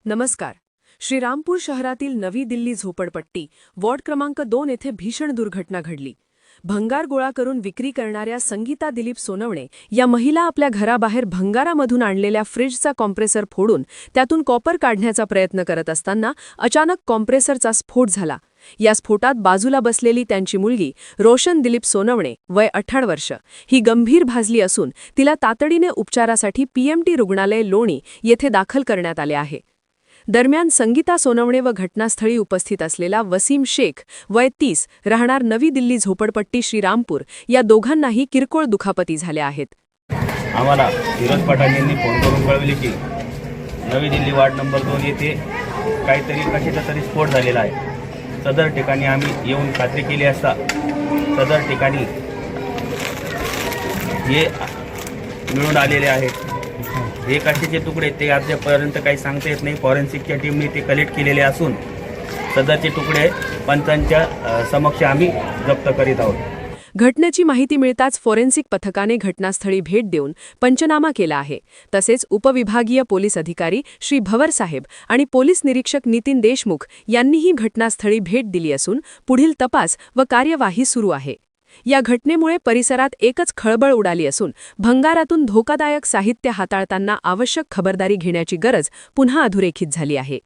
नमस्कार. श्रीरामपूर शहरातील नवी दिल्ली झोपडपट्टी वॉर्ड क्रमांक 2 येथे भीषण दुर्घटना घडली. भंगार गोळा करून विक्री करणाऱ्या संगीता दिलीप सोनवणे या महिला आपल्या घराबाहेर भंगारामधून आणलेल्या फ्रिजचा कॉम्प्रेसर फोडून त्यातून कॉपर काढण्याचा प्रयत्न करत असताना अचानक कॉम्प्रेसरचा स्फोट झाला. या स्फोटात बाजूला बसलेली त्यांची मुलगी रोशन दिलीप सोनवणे वय 18 वर्ष ही गंभीर भाजली असून तिला तातडीने उपचारासाठी पीएमटी रुग्णालय लोणी येथे दाखल करण्यात आले आहे. दरम्यान संगीता सोनवणे व घटनास्थळी उपस्थित असलेला वसीम शेख वय 30 राहणार नवी दिल्ली झोपडपट्टी श्रीरामपूर या दोघांनाही किरकोळ दुखापती झाल्या आहेत. आम्हाला फिरोज पठाण यांनी फोन करून कळवले की नवी दिल्ली वार्ड नंबर 2 येथे काहीतरी कशाचा तरी स्फोट झालेला आहे. सदर ठिकाणी आम्ही येऊन खात्री केली असता सदर ठिकाणी हे मिळून आलेले आहेत. हे कशाचे तुकडे ते अद्यापर्यंत काही सांगता येत नाही. फॉरेन्सिकच्या टीमने ते कलेक्ट केलेले असून सदरचे तुकडे पंचांच्या समक्ष आम्ही जप्त करीत आहोत. घटनेची माहिती मिळताच फॉरेन्सिक पथकाने घटनास्थळी भेट देऊन पंचनामा केला आहे. तसेच उपविभागीय पोलीस अधिकारी श्री भवर साहेब आणि पोलीस निरीक्षक नितीन देशमुख यांनीही घटनास्थळी भेट दिली असून पुढील तपास व कार्यवाही सुरू आहे. या घटनेमुळे परिसरात एकच खळबळ उडाली असून भंगारातून धोकादायक साहित्य हाताळताना आवश्यक खबरदारी घेण्याची गरज पुन्हा अधोरेखित झाली आहे.